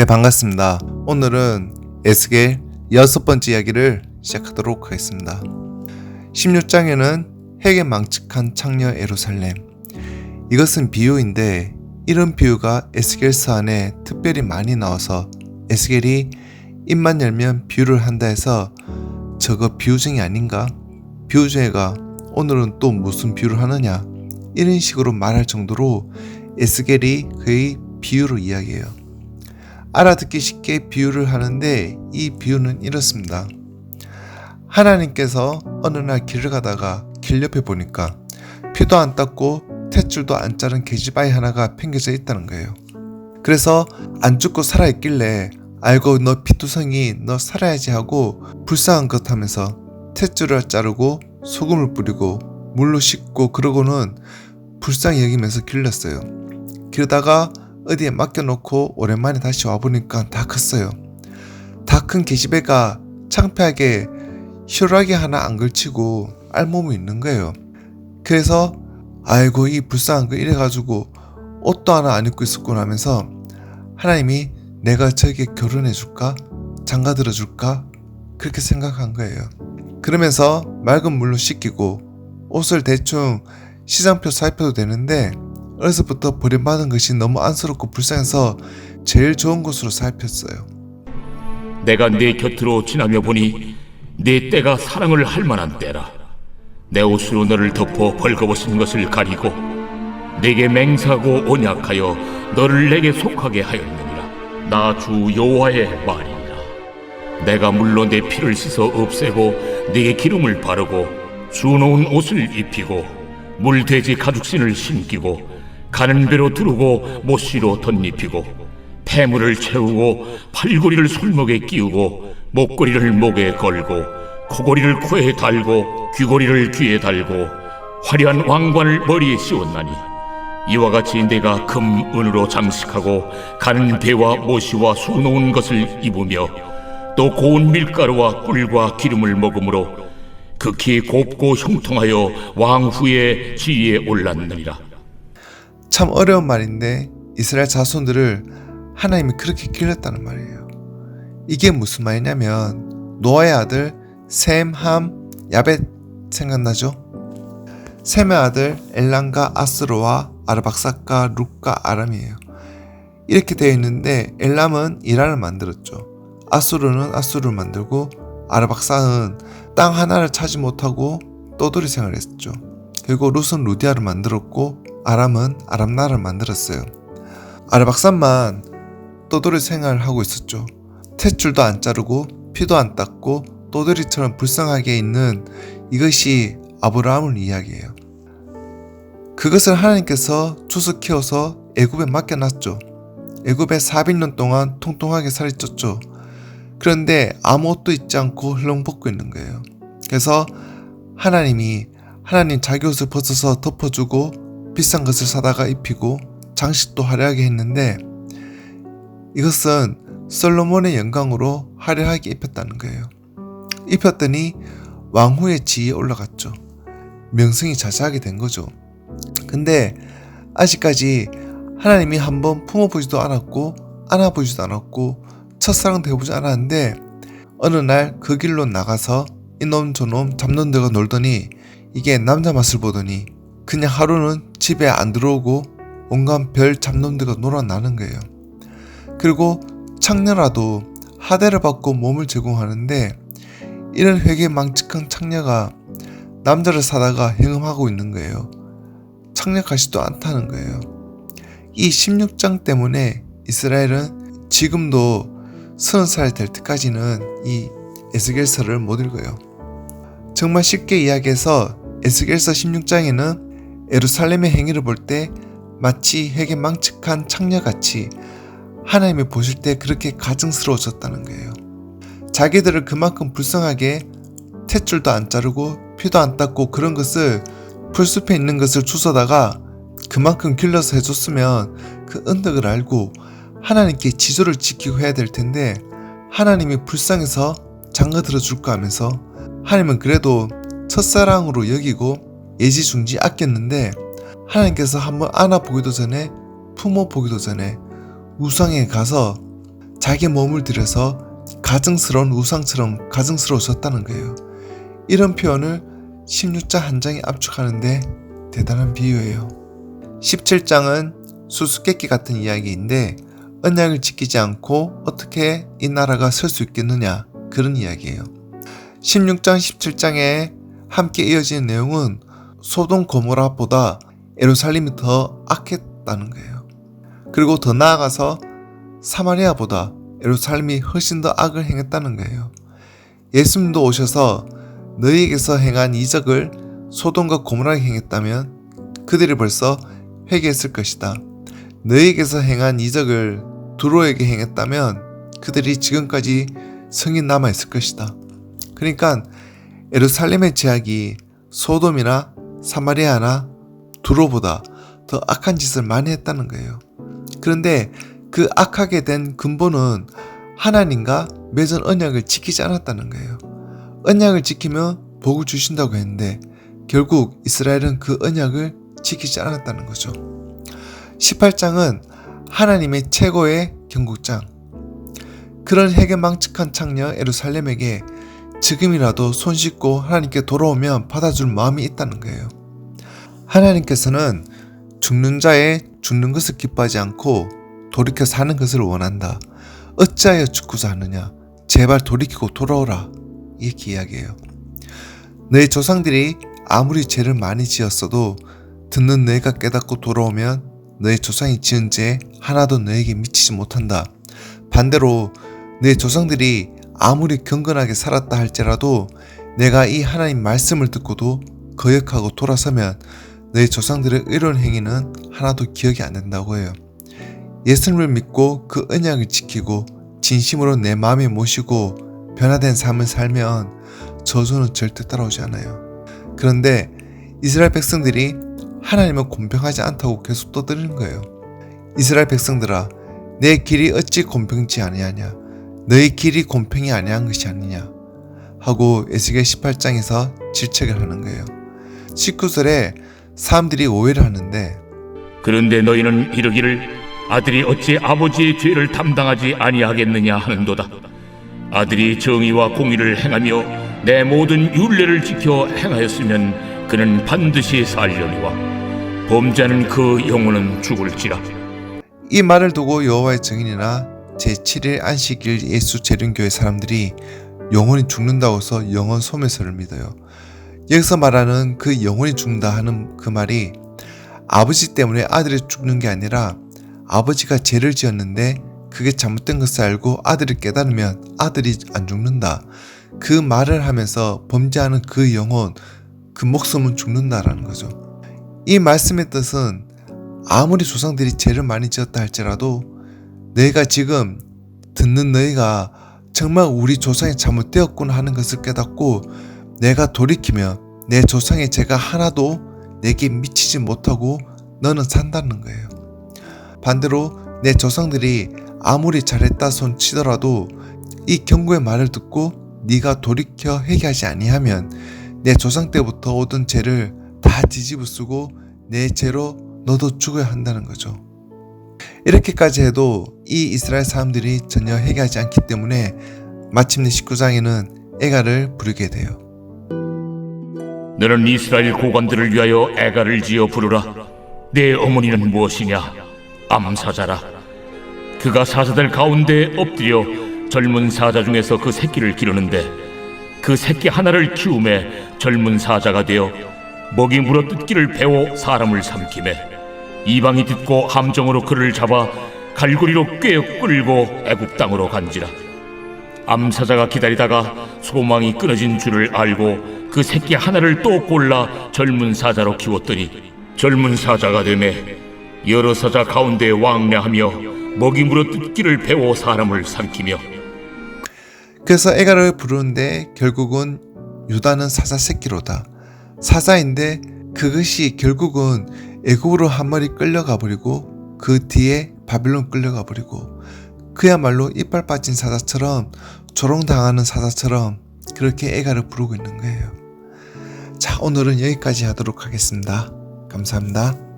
네, 반갑습니다. 오늘은 에스겔 6번째 이야기를 시작하도록 하겠습니다. 16장에는 핵에 망측한 창녀 예루살렘, 이것은 비유인데 이런 비유가 에스겔서 안에 특별히 많이 나와서 에스겔이 입만 열면 비유를 한다 해서 저거 비유쟁이 아닌가? 비유쟁이가 오늘은 또 무슨 비유를 하느냐? 이런 식으로 말할 정도로 에스겔이 거의 비유로 이야기해요. 알아듣기 쉽게 비유를 하는데 이 비유는 이렇습니다. 하나님께서 어느 날 길을 가다가 길 옆에 보니까 피도 안 닦고 탯줄도 안 자른 계집아이 하나가 팽겨져 있다는 거예요. 그래서 안 죽고 살아있길래 아이고 너 피투성이 너 살아야지 하고 불쌍한 것 하면서 탯줄을 자르고 소금을 뿌리고 물로 씻고 그러고는 불쌍히 여기면서 길렀어요. 그러다가 어디에 맡겨놓고 오랜만에 다시 와보니까 다 컸어요. 다 큰 계집애가 창피하게 혈압이 하나 안 걸치고 알몸이 있는 거예요. 그래서 아이고 이 불쌍한 거 이래가지고 옷도 하나 안 입고 있었구나 하면서 하나님이 내가 저에게 결혼해줄까? 장가들어줄까? 그렇게 생각한 거예요. 그러면서 맑은 물로 씻기고 옷을 대충 시장표 살펴도 되는데 어려서부터 버림받은 것이 너무 안쓰럽고 불쌍해서 제일 좋은 곳으로 살폈어요. 내가 네 곁으로 지나며 보니 네 때가 사랑을 할 만한 때라. 내 옷으로 너를 덮어 벌거벗은 것을 가리고 네게 맹세하고 언약하여 너를 내게 속하게 하였느니라. 나 주 여호와의 말이니라. 내가 물로 내 피를 씻어 없애고 네게 기름을 바르고 수놓은 옷을 입히고 물돼지 가죽신을 신기고 가는 배로 두르고 못시로 덧입히고 폐물을 채우고 팔고리를 손목에 끼우고 목걸이를 목에 걸고 코고리를 코에 달고 귀고리를 귀에 달고 화려한 왕관을 머리에 씌웠나니 이와 같이 내가 금, 은으로 장식하고 가는 배와 모시와 수놓은 것을 입으며 또 고운 밀가루와 꿀과 기름을 먹음으로 극히 곱고 형통하여 왕후의 지위에 올랐느니라. 참 어려운 말인데 이스라엘 자손들을 하나님이 그렇게 길렀다는 말이에요. 이게 무슨 말이냐면 노아의 아들 셈, 함, 야벳 생각나죠? 셈의 아들 엘람과 아스로와 아르박삭과 룻과 아람이에요. 이렇게 되어 있는데 엘람은 이란을 만들었죠. 아수르는 아수르를 만들고 아르박삭은 땅 하나를 차지 못하고 떠돌이 생활을 했죠. 그리고 룻은 루디아를 만들었고 아람은 아람 나라를 만들었어요. 아르박삭만 떠돌이 생활을 하고 있었죠. 탯줄도 안 자르고 피도 안 닦고 떠돌이처럼 불쌍하게 있는 이것이 아브라함을 이야기해요. 그것을 하나님께서 주워 키워서 애굽에 맡겨놨죠. 애굽에 400년 동안 통통하게 살이 쪘죠. 그런데 아무 옷도 입지 않고 헐렁벗고 있는 거예요. 그래서 하나님 자기 옷을 벗어서 덮어주고 비싼 것을 사다가 입히고 장식도 화려하게 했는데 이것은 솔로몬의 영광으로 화려하게 입혔다는 거예요. 입혔더니 왕후의 지위에 올라갔죠. 명성이 자자하게 된 거죠. 근데 아직까지 하나님이 한번 품어보지도 않았고 안아보지도 않았고 첫사랑 되어보지 않았는데 어느 날 그 길로 나가서 이놈 저놈 잡놈들과 놀더니 이게 남자 맛을 보더니 그냥 하루는 집에 안 들어오고 온갖 별 잡놈들과 놀아나는 거예요. 그리고 창녀라도 하대를 받고 몸을 제공하는데 이런 회개 망측한 창녀가 남자를 사다가 행음하고 있는 거예요. 창녀같지도 않다는 거예요. 이 16장 때문에 이스라엘은 지금도 30살 될 때까지는 이 에스겔서를 못 읽어요. 정말 쉽게 이야기해서 에스겔서 16장에는 예루살렘의 행위를 볼 때 마치 회개 망측한 창녀같이 하나님이 보실 때 그렇게 가증스러워졌다는 거예요. 자기들을 그만큼 불쌍하게 탯줄도 안 자르고 피도 안 닦고 그런 것을 풀숲에 있는 것을 주워다가 그만큼 길러서 해줬으면 그 은덕을 알고 하나님께 지조를 지키고 해야 될 텐데 하나님이 불쌍해서 장가 들어줄까 하면서 하나님은 그래도 첫사랑으로 여기고 예지중지 아꼈는데 하나님께서 한번 안아보기도 전에 품어보기도 전에 우상에 가서 자기 몸을 들여서 가증스러운 우상처럼 가증스러워졌다는 거예요. 이런 표현을 16장 한 장에 압축하는데 대단한 비유예요. 17장은 수수께끼 같은 이야기인데 언약을 지키지 않고 어떻게 이 나라가 설 수 있겠느냐, 그런 이야기예요. 16장 17장에 함께 이어지는 내용은 소돔 고모라보다 예루살렘이 더 악했다는 거예요. 그리고 더 나아가서 사마리아보다 예루살렘이 훨씬 더 악을 행했다는 거예요. 예수님도 오셔서 너희에게서 행한 이적을 소돔과 고모라에 행했다면 그들이 벌써 회개했을 것이다. 너희에게서 행한 이적을 두로에게 행했다면 그들이 지금까지 성이 남아있을 것이다. 그러니까 예루살렘의 죄악이 소돔이나 사마리아나 두로보다 더 악한 짓을 많이 했다는 거예요. 그런데 그 악하게 된 근본은 하나님과 맺은 언약을 지키지 않았다는 거예요. 언약을 지키면 복을 주신다고 했는데 결국 이스라엘은 그 언약을 지키지 않았다는 거죠. 18장은 하나님의 최고의 경고장. 그런 해괴망측한 창녀 예루살렘에게 지금이라도 손씻고 하나님께 돌아오면 받아줄 마음이 있다는 거예요. 하나님께서는 죽는 자의 죽는 것을 기뻐하지 않고 돌이켜 사는 것을 원한다. 어찌하여 죽고자 하느냐? 제발 돌이키고 돌아오라. 이렇게 이야기해요. 너희 조상들이 아무리 죄를 많이 지었어도 듣는 너희가 깨닫고 돌아오면 너희 조상이 지은 죄 하나도 너에게 미치지 못한다. 반대로 너희 조상들이 아무리 경건하게 살았다 할지라도 내가 이 하나님 말씀을 듣고도 거역하고 돌아서면 너희 조상들의 의로운 행위는 하나도 기억이 안 된다고 해요. 예수님을 믿고 그 언약을 지키고 진심으로 내 마음에 모시고 변화된 삶을 살면 저주는 절대 따라오지 않아요. 그런데 이스라엘 백성들이 하나님은 공평하지 않다고 계속 떠드는 거예요. 이스라엘 백성들아, 내 길이 어찌 공평치 아니하냐? 너희 길이 공평이 아니한 것이 아니냐? 하고 에스겔 18장에서 질책을 하는 거예요. 19절에 사람들이 오해를 하는데, 그런데 너희는 이르기를 아들이 어찌 아버지의 죄를 담당하지 아니하겠느냐 하는도다. 아들이 정의와 공의를 행하며 내 모든 율례를 지켜 행하였으면 그는 반드시 살려니와 범죄하는 그 영혼은 죽을지라. 이 말을 두고 여호와의 증인이나 제7일 안식일 예수 재림교회 사람들이 영혼이 죽는다고 해서 영혼 소멸설을 믿어요. 여기서 말하는 그 영혼이 죽는다 하는 그 말이 아버지 때문에 아들이 죽는 게 아니라 아버지가 죄를 지었는데 그게 잘못된 것을 알고 아들이 깨달으면 아들이 안 죽는다. 그 말을 하면서 범죄하는 그 영혼, 그 목숨은 죽는다라는 거죠. 이 말씀의 뜻은 아무리 조상들이 죄를 많이 지었다 할지라도 너희가 지금 듣는 너희가 정말 우리 조상이 잘못되었구나 하는 것을 깨닫고 내가 돌이키면 내 조상의 죄가 하나도 내게 미치지 못하고 너는 산다는 거예요. 반대로 내 조상들이 아무리 잘했다 손 치더라도 이 경고의 말을 듣고 네가 돌이켜 회개하지 아니하면 내 조상 때부터 오던 죄를 다 뒤집어 쓰고 내 죄로 너도 죽어야 한다는 거죠. 이렇게까지 해도 이 이스라엘 사람들이 전혀 회개하지 않기 때문에 마침내 19장에는 애가를 부르게 돼요. 너는 이스라엘 고관들을 위하여 애가를 지어 부르라. 내 어머니는 무엇이냐? 암사자라. 그가 사자들 가운데 엎드려 젊은 사자 중에서 그 새끼를 기르는데 그 새끼 하나를 키우매 젊은 사자가 되어 먹이 물어 뜯기를 배워 사람을 삼키매 이방이 듣고 함정으로 그를 잡아 갈고리로 꿰어 끌고 애굽 땅으로 간지라. 암사자가 기다리다가 소망이 끊어진 줄을 알고 그 새끼 하나를 또 골라 젊은 사자로 키웠더니 젊은 사자가 되매 여러 사자 가운데 왕래하며 먹이 물어 뜯기를 배워 사람을 삼키며. 그래서 애가를 부르는데 결국은 유다는 사자 새끼로다. 사자인데 그것이 결국은 애굽으로 한 마리 끌려가 버리고 그 뒤에 바빌론 끌려가 버리고 그야말로 이빨 빠진 사자처럼 조롱당하는 사자처럼 그렇게 애가를 부르고 있는 거예요. 자, 오늘은 여기까지 하도록 하겠습니다. 감사합니다.